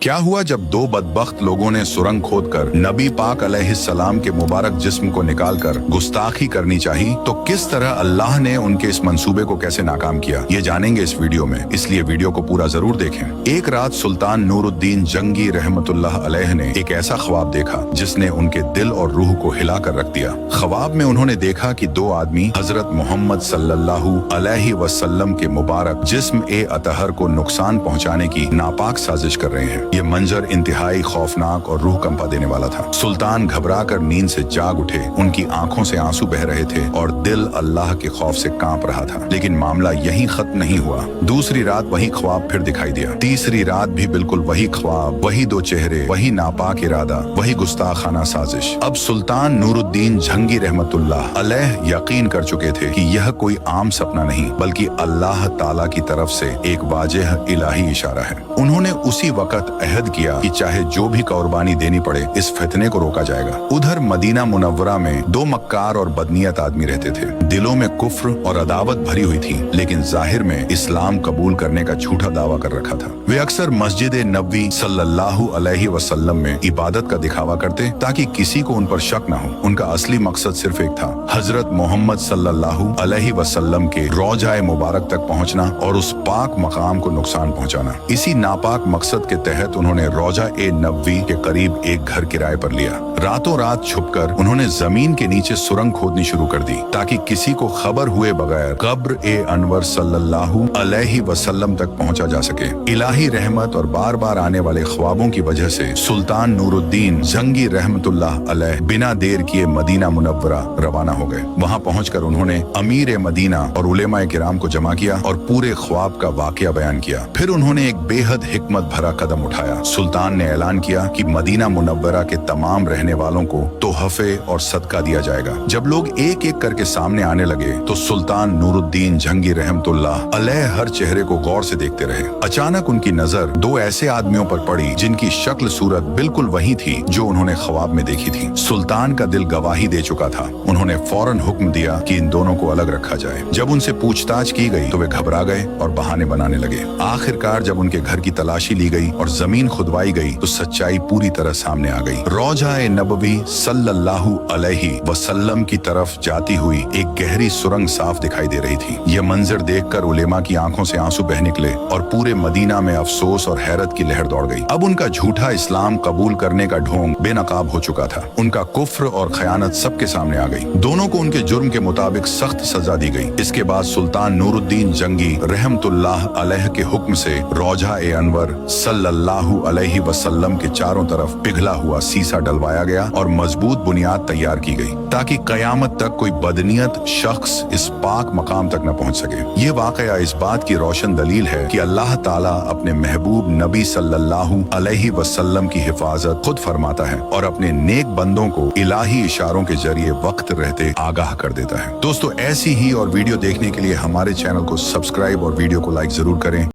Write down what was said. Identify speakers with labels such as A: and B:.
A: क्या हुआ जब दो बदबख्त लोगों ने सुरंग खोदकर नबी पाक अलैहिस्सलाम के मुबारक जिस्म को निकालकर गुस्ताखी करनी चाहिए, तो किस तरह अल्लाह ने उनके इस मंसूबे को कैसे नाकाम किया, ये जानेंगे इस वीडियो में, इसलिए वीडियो को पूरा जरूर देखें। एक रात सुल्तान नूरुद्दीन जंगी रहमतुल्लाह अलैह ने एक ऐसा ख्वाब देखा जिसने उनके दिल और रूह को हिला कर रख दिया। ख्वाब में उन्होंने देखा कि दो आदमी हजरत मोहम्मद सल्लल्लाहु अलैहि वसल्लम के मुबारक जिस्म ए अतहर को नुकसान पहुंचाने की नापाक साजिश कर रहे हैं। ये मंजर इंतहाई खौफनाक और रूह कंपा देने वाला था। सुल्तान घबरा कर नींद से जाग उठे, उनकी आंखों से आंसू बह रहे थे और दिल अल्लाह के खौफ से कांप रहा था। लेकिन मामला यहीं खत्म नहीं हुआ। दूसरी रात वही ख्वाब फिर दिखाई दिया। तीसरी रात भी बिल्कुल वही ख्वाब, वही दो चेहरे, वही नापाक इरादा, वही गुस्ताखाना साजिश। अब सुल्तान नूरुद्दीन जंगी रहमतुल्लाह अलैह यकीन कर चुके थे कि यह कोई आम सपना नहीं बल्कि अल्लाह ताला की तरफ से एक वाज़ेह इलाही इशारा है। उन्होंने उसी वक्त अहद किया कि चाहे जो भी कुर्बानी देनी पड़े इस फितने को रोका जाएगा। उधर मदीना मुनव्वरा में दो मक्कार और बदनीयत आदमी रहते थे। दिलों में कुफ्र और अदावत भरी हुई थी, लेकिन जाहिर में इस्लाम कबूल करने का झूठा दावा कर रखा था। वे अक्सर मस्जिद नबवी सल्लल्लाहु अलैहि वसल्लम में इबादत का दिखावा करते ताकि किसी को उन पर शक न हो। उनका असली मकसद सिर्फ एक था, हजरत मोहम्मद सल्लल्लाहु अलैहि वसल्लम के रौजाए मुबारक तक पहुंचना और उस पाक मकाम को नुकसान पहुंचाना। इसी नापाक मकसद के तहत उन्होंने रौजा ए नबवी के करीब एक घर किराए पर लिया। रातों रात छुपकर उन्होंने जमीन के नीचे सुरंग खोदनी शुरू कर दी ताकि किसी को खबर हुए बगैर कब्र ए अनवर सल्लल्लाहु अलैहि वसल्लम तक पहुंचा जा सके। इलाही रहमत और बार बार आने वाले ख्वाबों की वजह से सुल्तान नूरुद्दीन जंगी रहमतुल्लाह अलैह बिना देर किए मदीना मुनव्वरा रवाना हो गए। वहां पहुंचकर उन्होंने अमीर मदीना और उलेमाए किराम को जमा किया और पूरे ख्वाब का वाकया बयान किया। फिर उन्होंने एक बेहद हिकमत भरा कदम उठाया। सुल्तान ने ऐलान किया कि मदीना मुनव्वरा के तमाम रहने वालों को तोहफे और सदका दिया जाएगा। जब लोग एक एक करके सामने आने लगे तो सुल्तान नूरुद्दीन जंगी रहमतुल्लाह अलैह हर चेहरे को गौर से देखते रहे। अचानक उनकी नजर दो ऐसे आदमियों पर पड़ी जिनकी शक्ल सूरत बिल्कुल वही थी जो उन्होंने ख्वाब में देखी थी। सुल्तान का दिल गवाही दे चुका था। उन्होंने फौरन हुक्म दिया कि इन दोनों को अलग रखा जाए। जब उनसे पूछताछ की गई तो वे घबरा गए और बहाने बनाने लगे। आखिरकार जब उनके घर की तलाशी ली गई और जमीन खुदवाई गई तो सच्चाई पूरी तरह सामने आ गई। रौजाए नबवी सल्लल्लाहु अलैहि वसल्लम की तरफ जाती हुई एक गहरी सुरंग साफ दिखाई दे रही थी। यह मंजर देखकर उलेमा की आंखों से आंसू बह निकले और पूरे मदीना में अफसोस और हैरत की लहर दौड़ गई। अब उनका झूठा इस्लाम कबूल करने का ढोंग बेनकाब हो चुका था। उनका कुफ्र और खयानत सबके सामने आ गई। दोनों को उनके जुर्म के मुताबिक सख्त सजा दी गई। इसके बाद सुल्तान नूरुद्दीन जंगी रहमतुल्लाह अलैह के हुक्म से रौजा ए अनवर सल्लल्लाहु अलैहि वसल्लम के चारों तरफ पिघला हुआ सीसा डलवाया गया और मजबूत बुनियाद तैयार की गई ताकि कयामत तक कोई बदनीयत शख्स इस पाक मकाम तक न पहुंच सके। ये वाकया इस बात की रोशन दलील है कि अल्लाह ताला अपने महबूब नबी सल्लल्लाहु अलैहि वसल्लम की हिफाजत खुद फरमाता है और अपने नेक बंदों को इलाही इशारों के जरिए वक्त रहते आगाह कर देता है। दोस्तों, ऐसी ही और वीडियो देखने के लिए हमारे चैनल को सब्सक्राइब और वीडियो को लाइक जरूर करें।